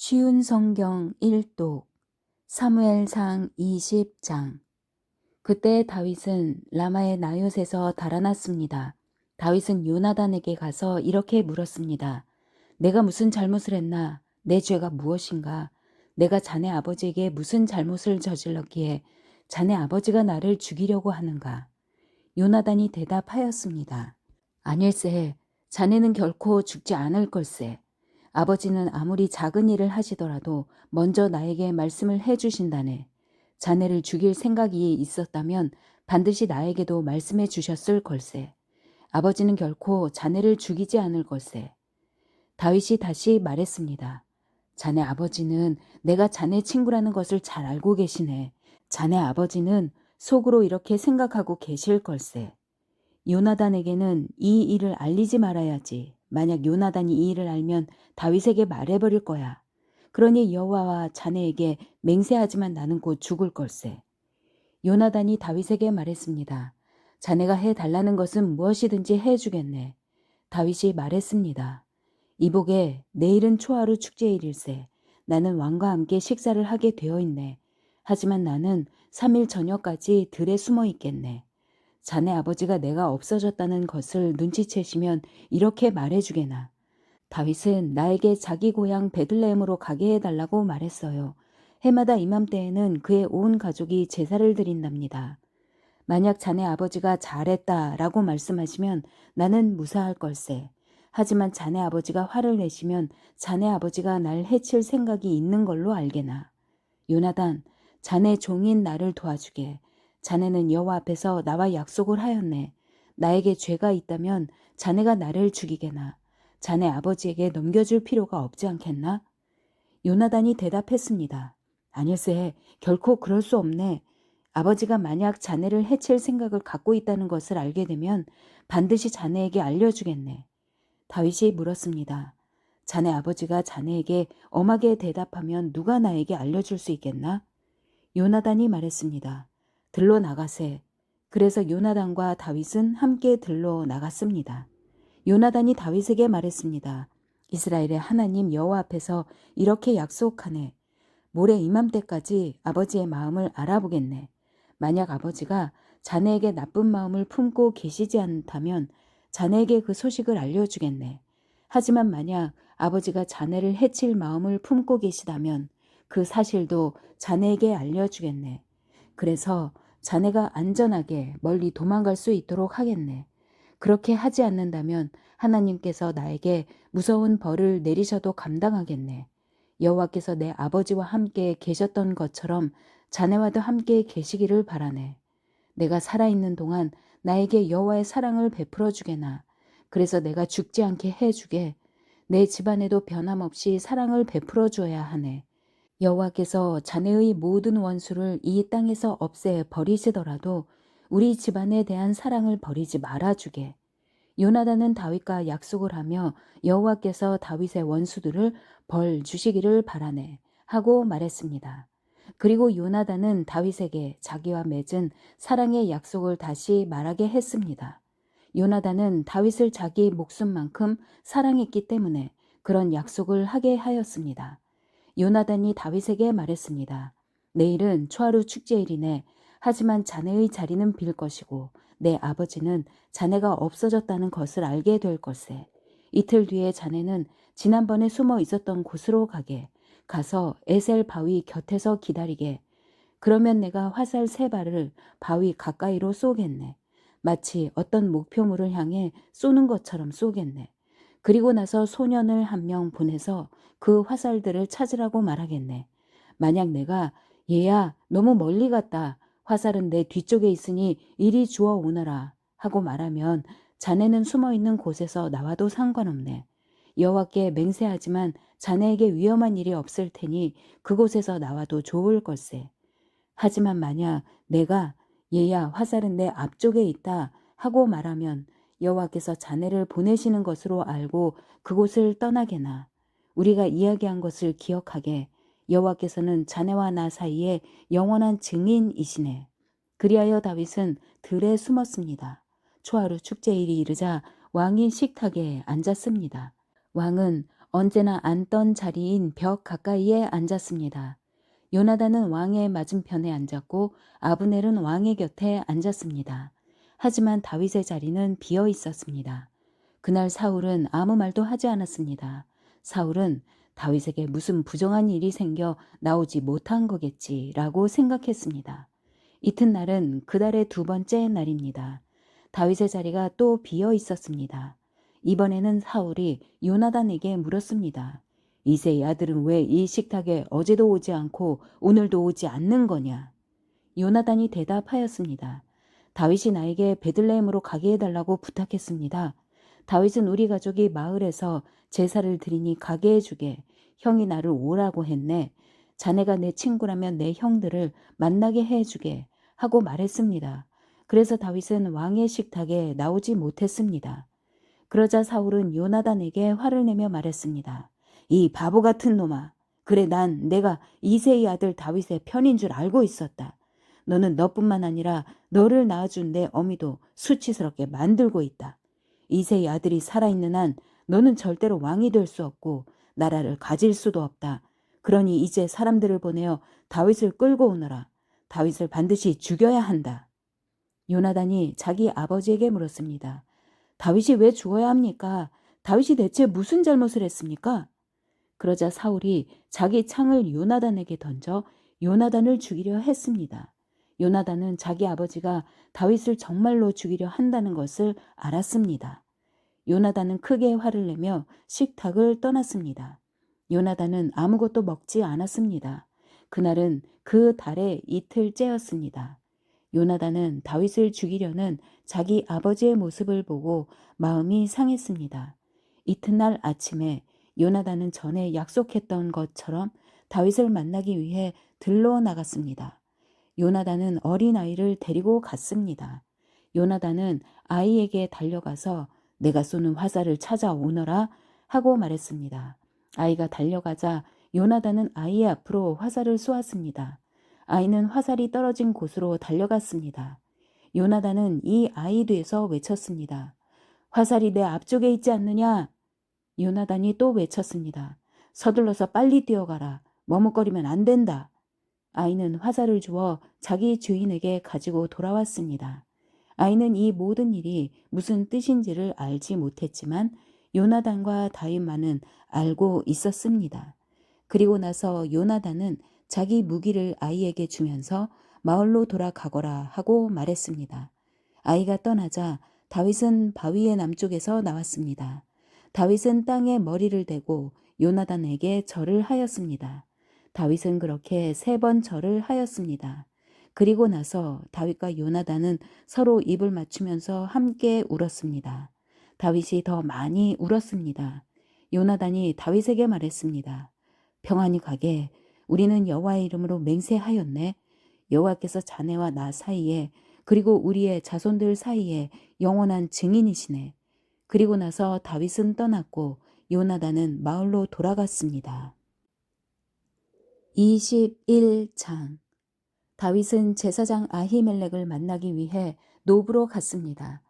쉬운 성경 1독 사무엘상 20장. 그때 다윗은 라마의 나요스에서 달아났습니다. 다윗은 요나단에게 가서 이렇게 물었습니다. 내가 무슨 잘못을 했나? 내 죄가 무엇인가? 내가 자네 아버지에게 무슨 잘못을 저질렀기에 자네 아버지가 나를 죽이려고 하는가? 요나단이 대답하였습니다. 아닐세, 자네는 결코 죽지 않을 걸세. 아버지는 아무리 작은 일을 하시더라도 먼저 나에게 말씀을 해 주신다네. 자네를 죽일 생각이 있었다면 반드시 나에게도 말씀해 주셨을 걸세. 아버지는 결코 자네를 죽이지 않을 걸세. 다윗이 다시 말했습니다. 자네 아버지는 내가 자네 친구라는 것을 잘 알고 계시네. 자네 아버지는 속으로 이렇게 생각하고 계실 걸세. 요나단에게는 이 일을 알리지 말아야지. 만약 요나단이 이 일을 알면 다윗에게 말해버릴 거야. 그러니 여호와와 자네에게 맹세하지만 나는 곧 죽을 걸세. 요나단이 다윗에게 말했습니다. 자네가 해달라는 것은 무엇이든지 해주겠네. 다윗이 말했습니다. 이복에 내일은 초하루 축제일일세. 나는 왕과 함께 식사를 하게 되어 있네. 하지만 나는 3일 저녁까지 들에 숨어 있겠네. 자네 아버지가 내가 없어졌다는 것을 눈치채시면 이렇게 말해주게나. 다윗은 나에게 자기 고향 베들레헴으로 가게 해달라고 말했어요. 해마다 이맘때에는 그의 온 가족이 제사를 드린답니다. 만약 자네 아버지가 잘했다라고 말씀하시면 나는 무사할 걸세. 하지만 자네 아버지가 화를 내시면 자네 아버지가 날 해칠 생각이 있는 걸로 알게나. 요나단, 자네 종인 나를 도와주게. 자네는 여호와 앞에서 나와 약속을 하였네. 나에게 죄가 있다면 자네가 나를 죽이게나. 자네 아버지에게 넘겨줄 필요가 없지 않겠나? 요나단이 대답했습니다. 아닐세, 결코 그럴 수 없네. 아버지가 만약 자네를 해칠 생각을 갖고 있다는 것을 알게 되면 반드시 자네에게 알려주겠네. 다윗이 물었습니다. 자네 아버지가 자네에게 엄하게 대답하면 누가 나에게 알려줄 수 있겠나? 요나단이 말했습니다. 들러 나가세. 그래서 요나단과 다윗은 함께 들러 나갔습니다. 요나단이 다윗에게 말했습니다. 이스라엘의 하나님 여호와 앞에서 이렇게 약속하네. 모레 이맘때까지 아버지의 마음을 알아보겠네. 만약 아버지가 자네에게 나쁜 마음을 품고 계시지 않다면 자네에게 그 소식을 알려주겠네. 하지만 만약 아버지가 자네를 해칠 마음을 품고 계시다면 그 사실도 자네에게 알려주겠네. 그래서 자네가 안전하게 멀리 도망갈 수 있도록 하겠네. 그렇게 하지 않는다면 하나님께서 나에게 무서운 벌을 내리셔도 감당하겠네. 여호와께서 내 아버지와 함께 계셨던 것처럼 자네와도 함께 계시기를 바라네. 내가 살아있는 동안 나에게 여호와의 사랑을 베풀어 주게나. 그래서 내가 죽지 않게 해주게. 내 집안에도 변함없이 사랑을 베풀어 줘야 하네. 여호와께서 자네의 모든 원수를 이 땅에서 없애 버리시더라도 우리 집안에 대한 사랑을 버리지 말아주게. 요나단은 다윗과 약속을 하며 여호와께서 다윗의 원수들을 벌 주시기를 바라네 하고 말했습니다. 그리고 요나단은 다윗에게 자기와 맺은 사랑의 약속을 다시 말하게 했습니다. 요나단은 다윗을 자기 목숨만큼 사랑했기 때문에 그런 약속을 하게 하였습니다. 요나단이 다윗에게 말했습니다. 내일은 초하루 축제일이네. 하지만 자네의 자리는 빌 것이고 내 아버지는 자네가 없어졌다는 것을 알게 될 걸세. 이틀 뒤에 자네는 지난번에 숨어 있었던 곳으로 가서 에셀 바위 곁에서 기다리게. 그러면 내가 화살 3발을 바위 가까이로 쏘겠네. 마치 어떤 목표물을 향해 쏘는 것처럼 쏘겠네. 그리고 나서 소년을 1명 보내서 그 화살들을 찾으라고 말하겠네. 만약 내가 얘야 너무 멀리 갔다. 화살은 내 뒤쪽에 있으니 이리 주워 오너라 하고 말하면 자네는 숨어있는 곳에서 나와도 상관없네. 여호와께 맹세하지만 자네에게 위험한 일이 없을 테니 그곳에서 나와도 좋을 걸세. 하지만 만약 내가 얘야 화살은 내 앞쪽에 있다 하고 말하면 여호와께서 자네를 보내시는 것으로 알고 그곳을 떠나게나. 우리가 이야기한 것을 기억하게. 여호와께서는 자네와 나 사이에 영원한 증인이시네. 그리하여 다윗은 들에 숨었습니다. 초하루 축제일이 이르자 왕이 식탁에 앉았습니다. 왕은 언제나 앉던 자리인 벽 가까이에 앉았습니다. 요나단은 왕의 맞은편에 앉았고 아브넬은 왕의 곁에 앉았습니다. 하지만 다윗의 자리는 비어 있었습니다. 그날 사울은 아무 말도 하지 않았습니다. 사울은 다윗에게 무슨 부정한 일이 생겨 나오지 못한 거겠지라고 생각했습니다. 이튿날은 그달의 두 번째 날입니다. 다윗의 자리가 또 비어 있었습니다. 이번에는 사울이 요나단에게 물었습니다. 이새의 아들은 왜 이 식탁에 어제도 오지 않고 오늘도 오지 않는 거냐? 요나단이 대답하였습니다. 다윗이 나에게 베들레헴으로 가게 해달라고 부탁했습니다. 다윗은 우리 가족이 마을에서 제사를 드리니 가게 해주게 형이 나를 오라고 했네. 자네가 내 친구라면 내 형들을 만나게 해주게 하고 말했습니다. 그래서 다윗은 왕의 식탁에 나오지 못했습니다. 그러자 사울은 요나단에게 화를 내며 말했습니다. 이 바보 같은 놈아. 그래 내가 이새의 아들 다윗의 편인 줄 알고 있었다. 너는 너뿐만 아니라 너를 낳아준 내 어미도 수치스럽게 만들고 있다. 이새의 아들이 살아있는 한 너는 절대로 왕이 될 수 없고 나라를 가질 수도 없다. 그러니 이제 사람들을 보내어 다윗을 끌고 오너라. 다윗을 반드시 죽여야 한다. 요나단이 자기 아버지에게 물었습니다. 다윗이 왜 죽어야 합니까? 다윗이 대체 무슨 잘못을 했습니까? 그러자 사울이 자기 창을 요나단에게 던져 요나단을 죽이려 했습니다. 요나단은 자기 아버지가 다윗을 정말로 죽이려 한다는 것을 알았습니다. 요나단은 크게 화를 내며 식탁을 떠났습니다. 요나단은 아무것도 먹지 않았습니다. 그날은 그 달의 이틀째였습니다. 요나단은 다윗을 죽이려는 자기 아버지의 모습을 보고 마음이 상했습니다. 이튿날 아침에 요나단은 전에 약속했던 것처럼 다윗을 만나기 위해 들러 나갔습니다. 요나단은 어린아이를 데리고 갔습니다. 요나단은 아이에게 달려가서 내가 쏘는 화살을 찾아오너라 하고 말했습니다. 아이가 달려가자 요나단은 아이의 앞으로 화살을 쏘았습니다. 아이는 화살이 떨어진 곳으로 달려갔습니다. 요나단은 이 아이 뒤에서 외쳤습니다. 화살이 내 앞쪽에 있지 않느냐? 요나단이 또 외쳤습니다. 서둘러서 빨리 뛰어가라. 머뭇거리면 안 된다. 아이는 화살을 주어 자기 주인에게 가지고 돌아왔습니다. 아이는 이 모든 일이 무슨 뜻인지를 알지 못했지만 요나단과 다윗만은 알고 있었습니다. 그리고 나서 요나단은 자기 무기를 아이에게 주면서 마을로 돌아가거라 하고 말했습니다. 아이가 떠나자 다윗은 바위의 남쪽에서 나왔습니다. 다윗은 땅에 머리를 대고 요나단에게 절을 하였습니다. 다윗은 그렇게 3번 절을 하였습니다. 그리고 나서 다윗과 요나단은 서로 입을 맞추면서 함께 울었습니다. 다윗이 더 많이 울었습니다. 요나단이 다윗에게 말했습니다. 평안히 가게. 우리는 여호와의 이름으로 맹세하였네. 여호와께서 자네와 나 사이에 그리고 우리의 자손들 사이에 영원한 증인이시네. 그리고 나서 다윗은 떠났고 요나단은 마을로 돌아갔습니다. 21장 다윗은 제사장 아히멜렉을 만나기 위해 노브로 갔습니다.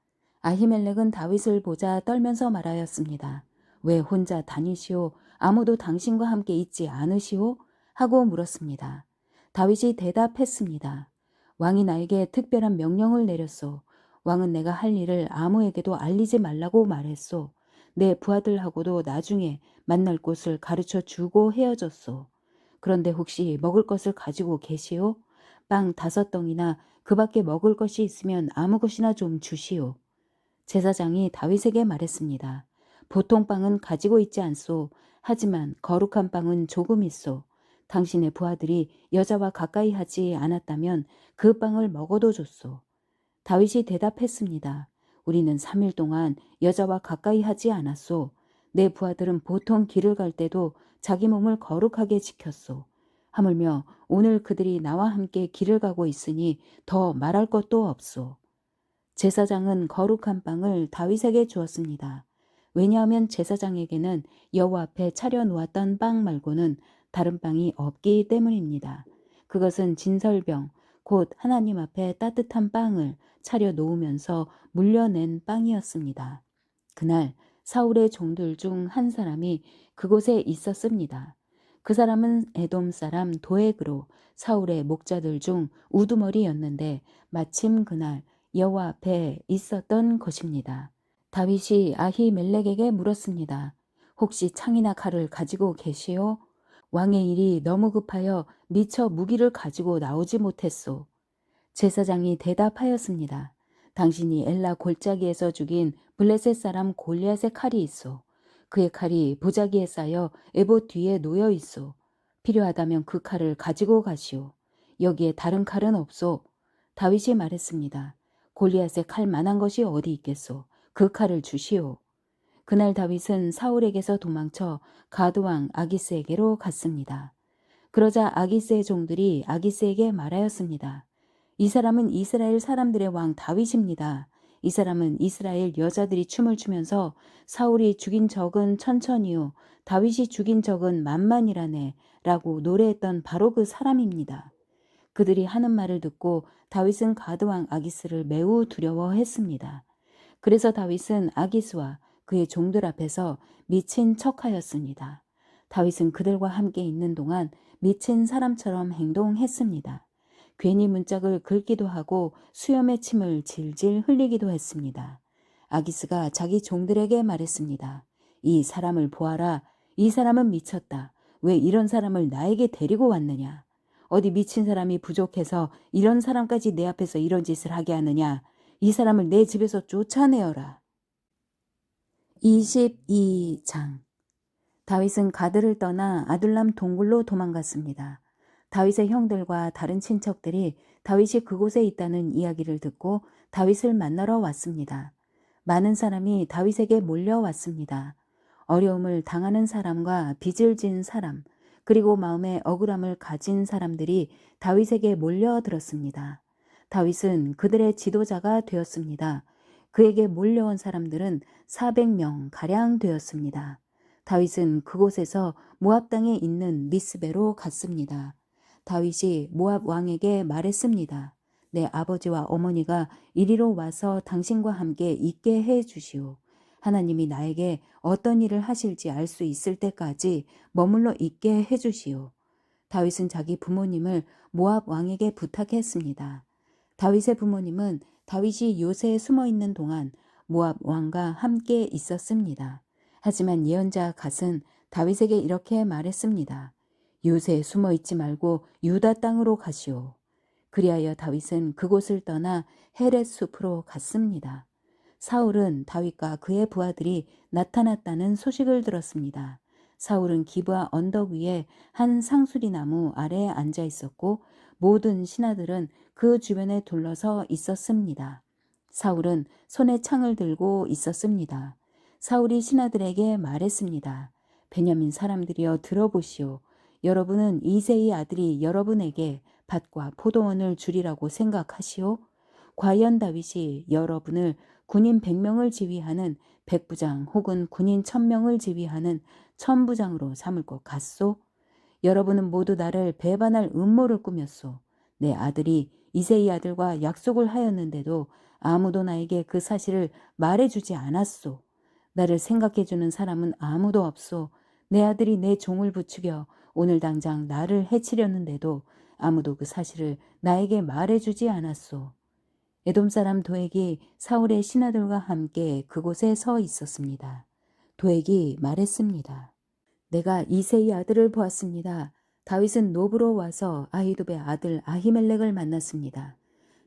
아히멜렉은 다윗을 보자 떨면서 말하였습니다. 왜 혼자 다니시오? 아무도 당신과 함께 있지 않으시오? 하고 물었습니다. 다윗이 대답했습니다. 왕이 나에게 특별한 명령을 내렸소. 왕은 내가 할 일을 아무에게도 알리지 말라고 말했소. 내 부하들하고도 나중에 만날 곳을 가르쳐 주고 헤어졌소. 그런데 혹시 먹을 것을 가지고 계시오? 빵 5덩이나 그 밖에 먹을 것이 있으면 아무 것이나 좀 주시오. 제사장이 다윗에게 말했습니다. 보통 빵은 가지고 있지 않소. 하지만 거룩한 빵은 조금 있소. 당신의 부하들이 여자와 가까이 하지 않았다면 그 빵을 먹어도 줬소. 다윗이 대답했습니다. 우리는 3일 동안 여자와 가까이 하지 않았소. 내 부하들은 보통 길을 갈 때도 자기 몸을 거룩하게 지켰소. 하물며 오늘 그들이 나와 함께 길을 가고 있으니 더 말할 것도 없소. 제사장은 거룩한 빵을 다윗에게 주었습니다. 왜냐하면 제사장에게는 여호와 앞에 차려 놓았던 빵 말고는 다른 빵이 없기 때문입니다. 그것은 진설병, 곧 하나님 앞에 따뜻한 빵을 차려 놓으면서 물려낸 빵이었습니다. 그날 사울의 종들 중 한 사람이 그곳에 있었습니다. 그 사람은 에돔 사람 도액으로 사울의 목자들 중 우두머리였는데 마침 그날 여호와 앞에 있었던 것입니다. 다윗이 아히멜렉에게 물었습니다. 혹시 창이나 칼을 가지고 계시오? 왕의 일이 너무 급하여 미처 무기를 가지고 나오지 못했소. 제사장이 대답하였습니다. 당신이 엘라 골짜기에서 죽인 블레셋 사람 골리앗의 칼이 있소. 그의 칼이 보자기에 쌓여 에봇 뒤에 놓여 있소. 필요하다면 그 칼을 가지고 가시오. 여기에 다른 칼은 없소. 다윗이 말했습니다. 골리앗의 칼만한 것이 어디 있겠소. 그 칼을 주시오. 그날 다윗은 사울에게서 도망쳐 가드왕 아기스에게로 갔습니다. 그러자 아기스의 종들이 아기스에게 말하였습니다. 이 사람은 이스라엘 사람들의 왕 다윗입니다. 이 사람은 이스라엘 여자들이 춤을 추면서 사울이 죽인 적은 천천히요 다윗이 죽인 적은 만만이라네 라고 노래했던 바로 그 사람입니다. 그들이 하는 말을 듣고 다윗은 가드왕 아기스를 매우 두려워했습니다. 그래서 다윗은 아기스와 그의 종들 앞에서 미친 척하였습니다. 다윗은 그들과 함께 있는 동안 미친 사람처럼 행동했습니다. 괜히 문짝을 긁기도 하고 수염의 침을 질질 흘리기도 했습니다. 아기스가 자기 종들에게 말했습니다. 이 사람을 보아라. 이 사람은 미쳤다. 왜 이런 사람을 나에게 데리고 왔느냐? 어디 미친 사람이 부족해서 이런 사람까지 내 앞에서 이런 짓을 하게 하느냐? 이 사람을 내 집에서 쫓아내어라. 22장 다윗은 가드를 떠나 아둘람 동굴로 도망갔습니다. 다윗의 형들과 다른 친척들이 다윗이 그곳에 있다는 이야기를 듣고 다윗을 만나러 왔습니다. 많은 사람이 다윗에게 몰려왔습니다. 어려움을 당하는 사람과 빚을 진 사람, 그리고 마음에 억울함을 가진 사람들이 다윗에게 몰려들었습니다. 다윗은 그들의 지도자가 되었습니다. 그에게 몰려온 사람들은 400명 가량 되었습니다. 다윗은 그곳에서 모압 땅에 있는 미스베로 갔습니다. 다윗이 모압 왕에게 말했습니다. 내 아버지와 어머니가 이리로 와서 당신과 함께 있게 해 주시오. 하나님이 나에게 어떤 일을 하실지 알 수 있을 때까지 머물러 있게 해 주시오. 다윗은 자기 부모님을 모압 왕에게 부탁했습니다. 다윗의 부모님은 다윗이 요새에 숨어 있는 동안 모압 왕과 함께 있었습니다. 하지만 예언자 갓은 다윗에게 이렇게 말했습니다. 요새에 숨어 있지 말고 유다 땅으로 가시오. 그리하여 다윗은 그곳을 떠나 헤렛 숲으로 갔습니다. 사울은 다윗과 그의 부하들이 나타났다는 소식을 들었습니다. 사울은 기브아 언덕 위에 한 상수리 나무 아래에 앉아 있었고 모든 신하들은 그 주변에 둘러서 있었습니다. 사울은 손에 창을 들고 있었습니다. 사울이 신하들에게 말했습니다. 베냐민 사람들이여 들어보시오. 여러분은 이새의 아들이 여러분에게 밭과 포도원을 주리라고 생각하시오? 과연 다윗이 여러분을 군인 100명을 지휘하는 백부장 혹은 군인 1000명을 지휘하는 천부장으로 삼을 것 같소? 여러분은 모두 나를 배반할 음모를 꾸몄소. 내 아들이 이새의 아들과 약속을 하였는데도 아무도 나에게 그 사실을 말해주지 않았소. 나를 생각해주는 사람은 아무도 없소. 내 아들이 내 종을 부추겨 오늘 당장 나를 해치려는데도 아무도 그 사실을 나에게 말해주지 않았소. 에돔 사람 도액이 사울의 신하들과 함께 그곳에 서 있었습니다. 도액이 말했습니다. 내가 이새의 아들을 보았습니다. 다윗은 노브로 와서 아히둉의 아들 아히멜렉을 만났습니다.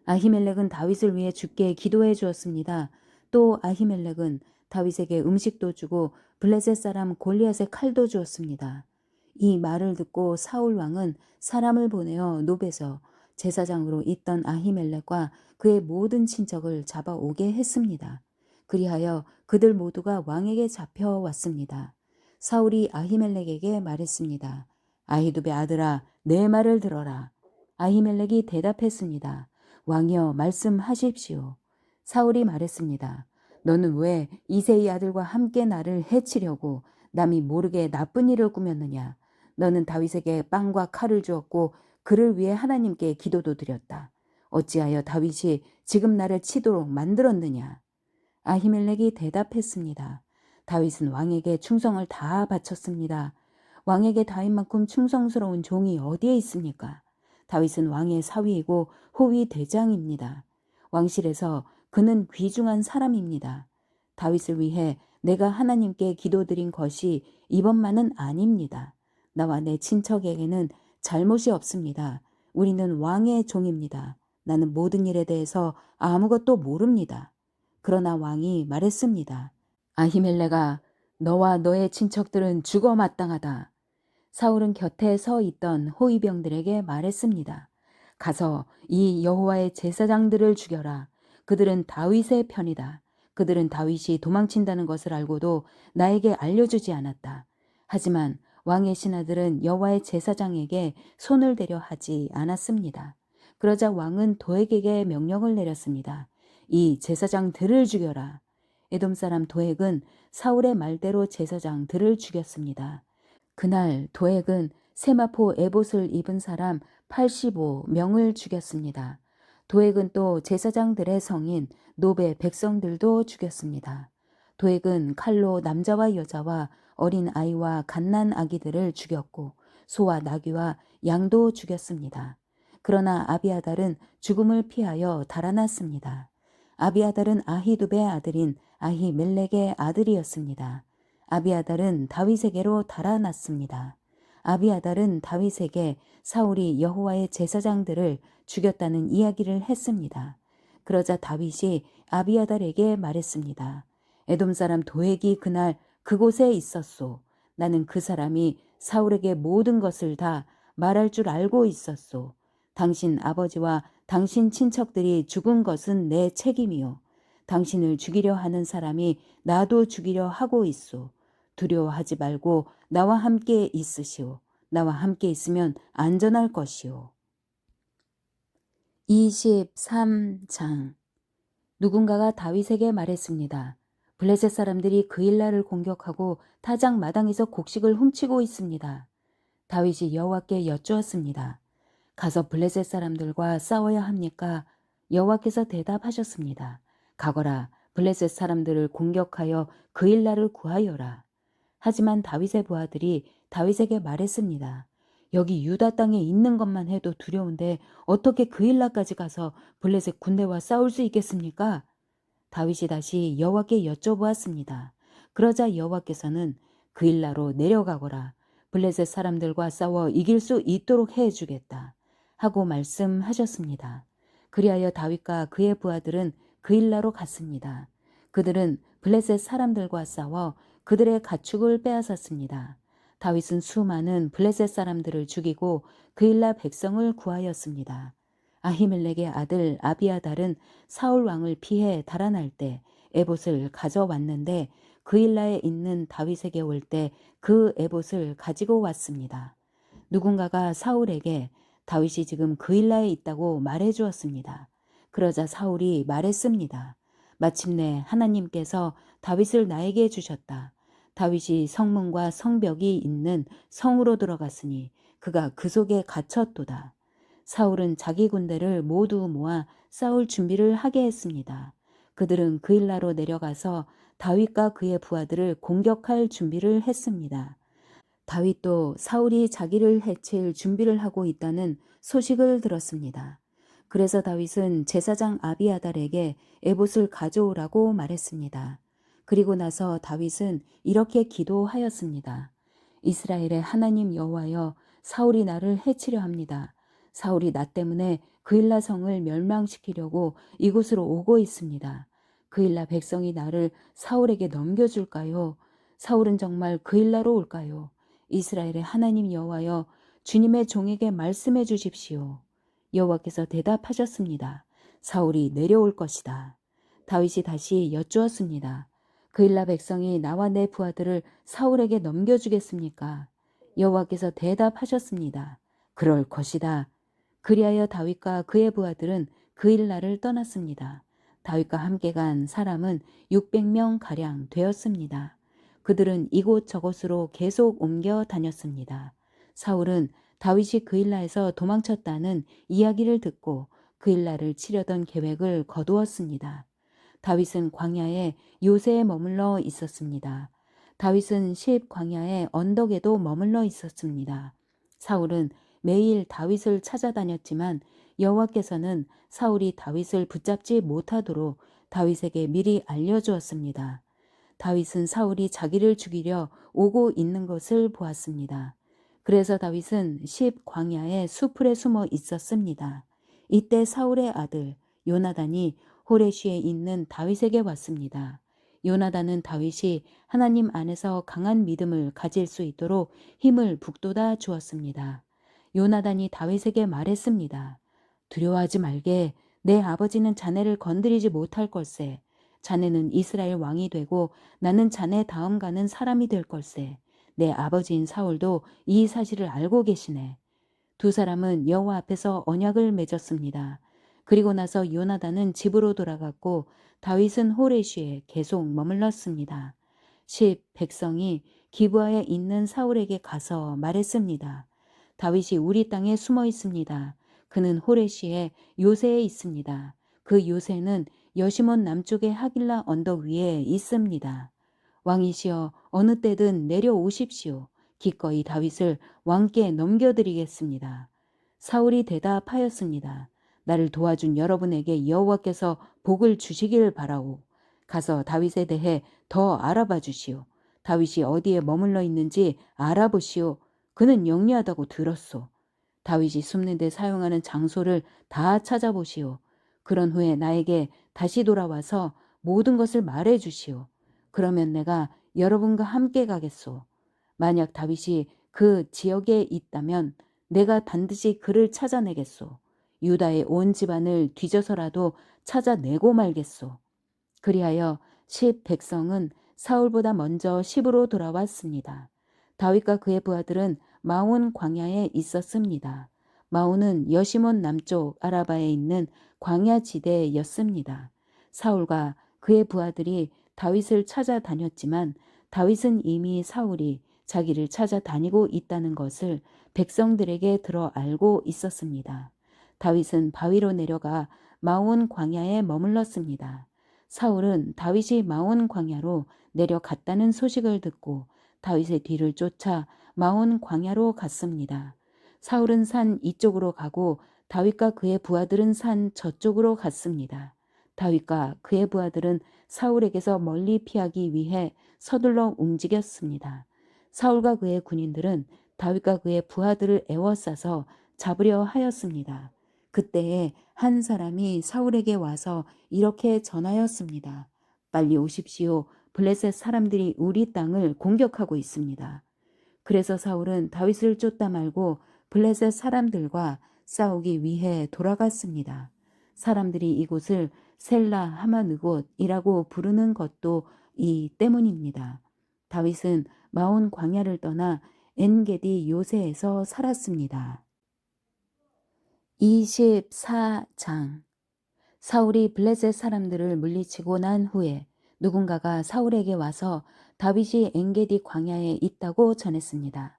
아히멜렉은 다윗을 위해 주께 기도해 주었습니다. 또 아히멜렉은 다윗에게 음식도 주고 블레셋 사람 골리앗의 칼도 주었습니다. 이 말을 듣고 사울 왕은 사람을 보내어 노베서 제사장으로 있던 아히멜렉과 그의 모든 친척을 잡아오게 했습니다. 그리하여 그들 모두가 왕에게 잡혀왔습니다. 사울이 아히멜렉에게 말했습니다. 아히둉의 아들아, 내 말을 들어라. 아히멜렉이 대답했습니다. 왕이여 말씀하십시오. 사울이 말했습니다. 너는 왜 이새의 아들과 함께 나를 해치려고 남이 모르게 나쁜 일을 꾸몄느냐. 너는 다윗에게 빵과 칼을 주었고 그를 위해 하나님께 기도도 드렸다. 어찌하여 다윗이 지금 나를 치도록 만들었느냐. 아히멜렉이 대답했습니다. 다윗은 왕에게 충성을 다 바쳤습니다. 왕에게 다윗만큼 충성스러운 종이 어디에 있습니까? 다윗은 왕의 사위이고 호위 대장입니다. 왕실에서 그는 귀중한 사람입니다. 다윗을 위해 내가 하나님께 기도드린 것이 이것만은 아닙니다. 나와 내 친척에게는 잘못이 없습니다. 우리는 왕의 종입니다. 나는 모든 일에 대해서 아무것도 모릅니다. 그러나 왕이 말했습니다. 아히멜레가 너와 너의 친척들은 죽어 마땅하다. 사울은 곁에 서 있던 호위병들에게 말했습니다. 가서 이 여호와의 제사장들을 죽여라. 그들은 다윗의 편이다. 그들은 다윗이 도망친다는 것을 알고도 나에게 알려주지 않았다. 하지만 왕의 신하들은 여호와의 제사장에게 손을 대려 하지 않았습니다. 그러자 왕은 도액에게 명령을 내렸습니다. 이 제사장들을 죽여라. 에돔 사람 도액은 사울의 말대로 제사장들을 죽였습니다. 그날 도액은 세마포 에봇을 입은 사람 85명을 죽였습니다. 도액은 또 제사장들의 성인 노베 백성들도 죽였습니다. 도액은 칼로 남자와 여자와 어린 아이와 갓난 아기들을 죽였고 소와 나귀와 양도 죽였습니다. 그러나 아비아달은 죽음을 피하여 달아났습니다. 아비아달은 아히두베의 아들인 아히멜렉의 아들이었습니다. 아비아달은 다윗에게로 달아났습니다. 아비아달은 다윗에게 사울이 여호와의 제사장들을 죽였다는 이야기를 했습니다. 그러자 다윗이 아비아달에게 말했습니다. 에돔 사람 도액이 그날 그곳에 있었소. 나는 그 사람이 사울에게 모든 것을 다 말할 줄 알고 있었소. 당신 아버지와 당신 친척들이 죽은 것은 내 책임이요. 당신을 죽이려 하는 사람이 나도 죽이려 하고 있소. 두려워하지 말고 나와 함께 있으시오. 나와 함께 있으면 안전할 것이오. 23장. 누군가가 다윗에게 말했습니다. 블레셋 사람들이 그일라를 공격하고 타작 마당에서 곡식을 훔치고 있습니다. 다윗이 여호와께 여쭈었습니다. 가서 블레셋 사람들과 싸워야 합니까? 여호와께서 대답하셨습니다. 가거라. 블레셋 사람들을 공격하여 그일라를 구하여라. 하지만 다윗의 부하들이 다윗에게 말했습니다. 여기 유다 땅에 있는 것만 해도 두려운데 어떻게 그일라까지 가서 블레셋 군대와 싸울 수 있겠습니까? 다윗이 다시 여호와께 여쭤보았습니다. 그러자 여호와께서는 그일라로 내려가거라. 블레셋 사람들과 싸워 이길 수 있도록 해주겠다. 하고 말씀하셨습니다. 그리하여 다윗과 그의 부하들은 그일라로 갔습니다. 그들은 블레셋 사람들과 싸워 그들의 가축을 빼앗았습니다. 다윗은 수많은 블레셋 사람들을 죽이고 그일라 백성을 구하였습니다. 아히멜렉의 아들 아비아달은 사울 왕을 피해 달아날 때 에봇을 가져왔는데 그일라에 있는 다윗에게 올 때 그 에봇을 가지고 왔습니다. 누군가가 사울에게 다윗이 지금 그일라에 있다고 말해 주었습니다. 그러자 사울이 말했습니다. 마침내 하나님께서 다윗을 나에게 주셨다. 다윗이 성문과 성벽이 있는 성으로 들어갔으니 그가 그 속에 갇혔도다. 사울은 자기 군대를 모두 모아 싸울 준비를 하게 했습니다. 그들은 그일라로 내려가서 다윗과 그의 부하들을 공격할 준비를 했습니다. 다윗도 사울이 자기를 해칠 준비를 하고 있다는 소식을 들었습니다. 그래서 다윗은 제사장 아비아달에게 에봇을 가져오라고 말했습니다. 그리고 나서 다윗은 이렇게 기도하였습니다. 이스라엘의 하나님 여호와여, 사울이 나를 해치려 합니다. 사울이 나 때문에 그일라 성을 멸망시키려고 이곳으로 오고 있습니다. 그일라 백성이 나를 사울에게 넘겨줄까요? 사울은 정말 그일라로 올까요? 이스라엘의 하나님 여호와여, 주님의 종에게 말씀해 주십시오. 여호와께서 대답하셨습니다. 사울이 내려올 것이다. 다윗이 다시 여쭈었습니다. 그일라 백성이 나와 내 부하들을 사울에게 넘겨주겠습니까? 여호와께서 대답하셨습니다. 그럴 것이다. 그리하여 다윗과 그의 부하들은 그일라를 떠났습니다. 다윗과 함께 간 사람은 600명 가량 되었습니다. 그들은 이곳저곳으로 계속 옮겨 다녔습니다. 사울은 다윗이 그일라에서 도망쳤다는 이야기를 듣고 그일라를 치려던 계획을 거두었습니다. 다윗은 광야에 요새에 머물러 있었습니다. 다윗은 십 광야의 언덕에도 머물러 있었습니다. 사울은 매일 다윗을 찾아다녔지만 여호와께서는 사울이 다윗을 붙잡지 못하도록 다윗에게 미리 알려주었습니다. 다윗은 사울이 자기를 죽이려 오고 있는 것을 보았습니다. 그래서 다윗은 십 광야의 수풀에 숨어 있었습니다. 이때 사울의 아들 요나단이 호레시에 있는 다윗에게 왔습니다. 요나단은 다윗이 하나님 안에서 강한 믿음을 가질 수 있도록 힘을 북돋아 주었습니다. 요나단이 다윗에게 말했습니다. 두려워하지 말게. 내 아버지는 자네를 건드리지 못할 걸세. 자네는 이스라엘 왕이 되고 나는 자네 다음 가는 사람이 될 걸세. 내 아버지인 사울도 이 사실을 알고 계시네. 두 사람은 여호와 앞에서 언약을 맺었습니다. 그리고 나서 요나단은 집으로 돌아갔고 다윗은 호레시에 계속 머물렀습니다. 백성이 기브아에 있는 사울에게 가서 말했습니다. 다윗이 우리 땅에 숨어 있습니다. 그는 호레시에 요새에 있습니다. 그 요새는 여시몬 남쪽의 하길라 언덕 위에 있습니다. 왕이시여 어느 때든 내려오십시오. 기꺼이 다윗을 왕께 넘겨드리겠습니다. 사울이 대답하였습니다. 나를 도와준 여러분에게 여호와께서 복을 주시길 바라오. 가서 다윗에 대해 더 알아봐 주시오. 다윗이 어디에 머물러 있는지 알아보시오. 그는 영리하다고 들었소. 다윗이 숨는 데 사용하는 장소를 다 찾아보시오. 그런 후에 나에게 다시 돌아와서 모든 것을 말해 주시오. 그러면 내가 여러분과 함께 가겠소. 만약 다윗이 그 지역에 있다면 내가 반드시 그를 찾아내겠소. 유다의 온 집안을 뒤져서라도 찾아내고 말겠소. 그리하여 백성은 사울보다 먼저 십으로 돌아왔습니다. 다윗과 그의 부하들은 마온 광야에 있었습니다. 마온은 여시몬 남쪽 아라바에 있는 광야 지대였습니다. 사울과 그의 부하들이 다윗을 찾아다녔지만 다윗은 이미 사울이 자기를 찾아다니고 있다는 것을 백성들에게 들어 알고 있었습니다. 다윗은 바위로 내려가 마온 광야에 머물렀습니다. 사울은 다윗이 마온 광야로 내려갔다는 소식을 듣고 다윗의 뒤를 쫓아 마온 광야로 갔습니다. 사울은 산 이쪽으로 가고 다윗과 그의 부하들은 산 저쪽으로 갔습니다. 다윗과 그의 부하들은 사울에게서 멀리 피하기 위해 서둘러 움직였습니다. 사울과 그의 군인들은 다윗과 그의 부하들을 에워싸서 잡으려 하였습니다. 그때에 한 사람이 사울에게 와서 이렇게 전하였습니다. 빨리 오십시오. 블레셋 사람들이 우리 땅을 공격하고 있습니다. 그래서 사울은 다윗을 쫓다 말고 블레셋 사람들과 싸우기 위해 돌아갔습니다. 사람들이 이곳을 셀라 하마느곳이라고 부르는 것도 이 때문입니다. 다윗은 마온 광야를 떠나 엔게디 요새에서 살았습니다. 24장 사울이 블레셋 사람들을 물리치고 난 후에 누군가가 사울에게 와서 다윗이 엔게디 광야에 있다고 전했습니다.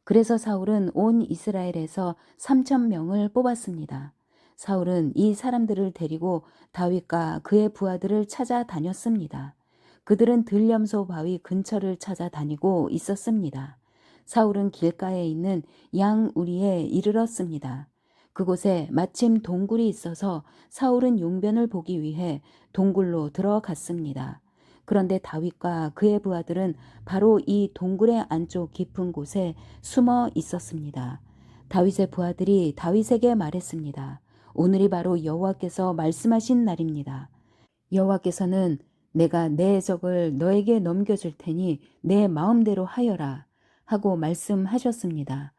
그래서 사울은 온 이스라엘에서 3,000명을 뽑았습니다. 사울은 이 사람들을 데리고 다윗과 그의 부하들을 찾아다녔습니다. 그들은 들염소 바위 근처를 찾아다니고 있었습니다. 사울은 길가에 있는 양우리에 이르렀습니다. 그곳에 마침 동굴이 있어서 사울은 용변을 보기 위해 동굴로 들어갔습니다. 그런데 다윗과 그의 부하들은 바로 이 동굴의 안쪽 깊은 곳에 숨어 있었습니다. 다윗의 부하들이 다윗에게 말했습니다. 오늘이 바로 여호와께서 말씀하신 날입니다. 여호와께서는 내가 내 적을 너에게 넘겨줄 테니 내 마음대로 하여라 하고 말씀하셨습니다.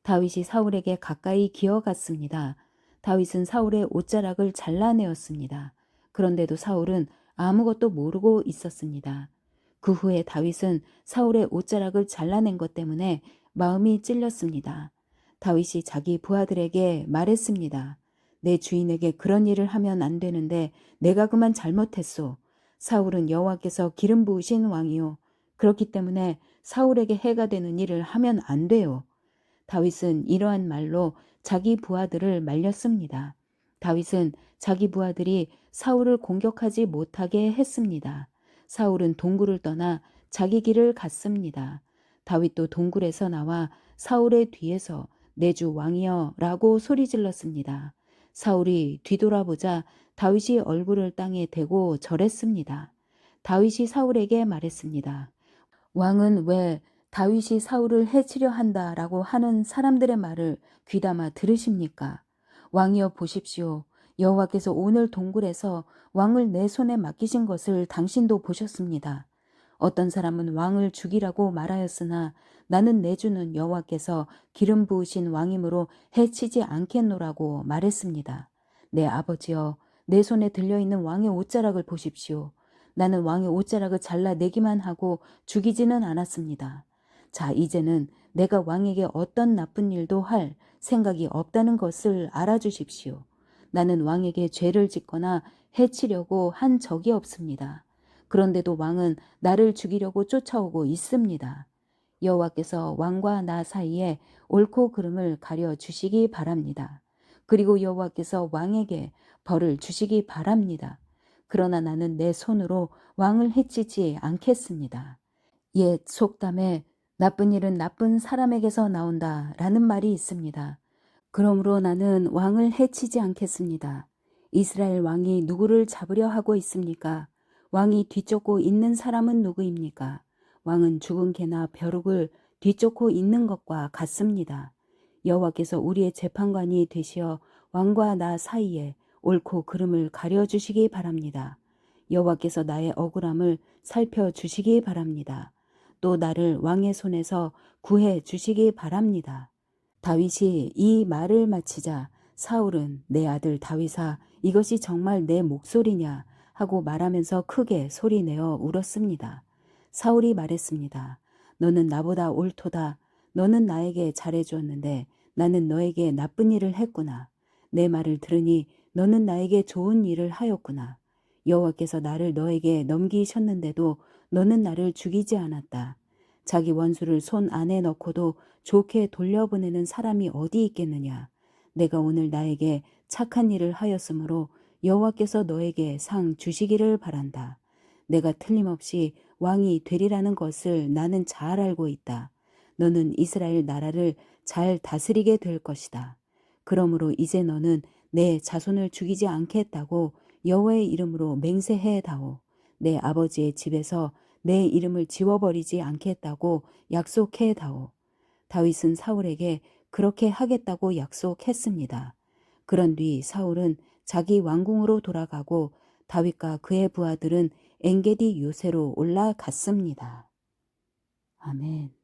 다윗이 사울에게 가까이 기어갔습니다. 다윗은 사울의 옷자락을 잘라내었습니다. 그런데도 사울은 아무것도 모르고 있었습니다. 그 후에 다윗은 사울의 옷자락을 잘라낸 것 때문에 마음이 찔렸습니다. 다윗이 자기 부하들에게 말했습니다. 내 주인에게 그런 일을 하면 안 되는데 내가 그만 잘못했소. 사울은 여호와께서 기름 부으신 왕이요. 그렇기 때문에 사울에게 해가 되는 일을 하면 안 돼요. 다윗은 이러한 말로 자기 부하들을 말렸습니다. 다윗은 자기 부하들이 사울을 공격하지 못하게 했습니다. 사울은 동굴을 떠나 자기 길을 갔습니다. 다윗도 동굴에서 나와 사울의 뒤에서 내 주 왕이여 라고 소리 질렀습니다. 사울이 뒤돌아보자 다윗이 얼굴을 땅에 대고 절했습니다. 다윗이 사울에게 말했습니다. 왕은 왜 다윗이 사울을 해치려 한다라고 하는 사람들의 말을 귀담아 들으십니까? 왕이여 보십시오. 여호와께서 오늘 동굴에서 왕을 내 손에 맡기신 것을 당신도 보셨습니다. 어떤 사람은 왕을 죽이라고 말하였으나 나는 내 주는 여호와께서 기름 부으신 왕이므로 해치지 않겠노라고 말했습니다. 내 아버지여, 내 손에 들려있는 왕의 옷자락을 보십시오. 나는 왕의 옷자락을 잘라내기만 하고 죽이지는 않았습니다. 자, 이제는 내가 왕에게 어떤 나쁜 일도 할 생각이 없다는 것을 알아주십시오. 나는 왕에게 죄를 짓거나 해치려고 한 적이 없습니다. 그런데도 왕은 나를 죽이려고 쫓아오고 있습니다. 여호와께서 왕과 나 사이에 옳고 그름을 가려 주시기 바랍니다. 그리고 여호와께서 왕에게 벌을 주시기 바랍니다. 그러나 나는 내 손으로 왕을 해치지 않겠습니다. 옛 속담에 나쁜 일은 나쁜 사람에게서 나온다 라는 말이 있습니다. 그러므로 나는 왕을 해치지 않겠습니다. 이스라엘 왕이 누구를 잡으려 하고 있습니까? 왕이 뒤쫓고 있는 사람은 누구입니까? 왕은 죽은 개나 벼룩을 뒤쫓고 있는 것과 같습니다. 여호와께서 우리의 재판관이 되시어 왕과 나 사이에 옳고 그름을 가려주시기 바랍니다. 여호와께서 나의 억울함을 살펴주시기 바랍니다. 또 나를 왕의 손에서 구해 주시기 바랍니다. 다윗이 이 말을 마치자 사울은 내 아들 다윗아 이것이 정말 내 목소리냐 하고 말하면서 크게 소리내어 울었습니다. 사울이 말했습니다. 너는 나보다 옳도다. 너는 나에게 잘해주었는데 나는 너에게 나쁜 일을 했구나. 내 말을 들으니 너는 나에게 좋은 일을 하였구나. 여호와께서 나를 너에게 넘기셨는데도 너는 나를 죽이지 않았다. 자기 원수를 손 안에 넣고도 좋게 돌려보내는 사람이 어디 있겠느냐. 내가 오늘 나에게 착한 일을 하였으므로 여호와께서 너에게 상 주시기를 바란다. 내가 틀림없이 왕이 되리라는 것을 나는 잘 알고 있다. 너는 이스라엘 나라를 잘 다스리게 될 것이다. 그러므로 이제 너는 내 자손을 죽이지 않겠다고 여호와의 이름으로 맹세해 다오. 내 아버지의 집에서 내 이름을 지워버리지 않겠다고 약속해 다오. 다윗은 사울에게 그렇게 하겠다고 약속했습니다. 그런 뒤 사울은 자기 왕궁으로 돌아가고 다윗과 그의 부하들은 엔게디 요새로 올라갔습니다. 아멘.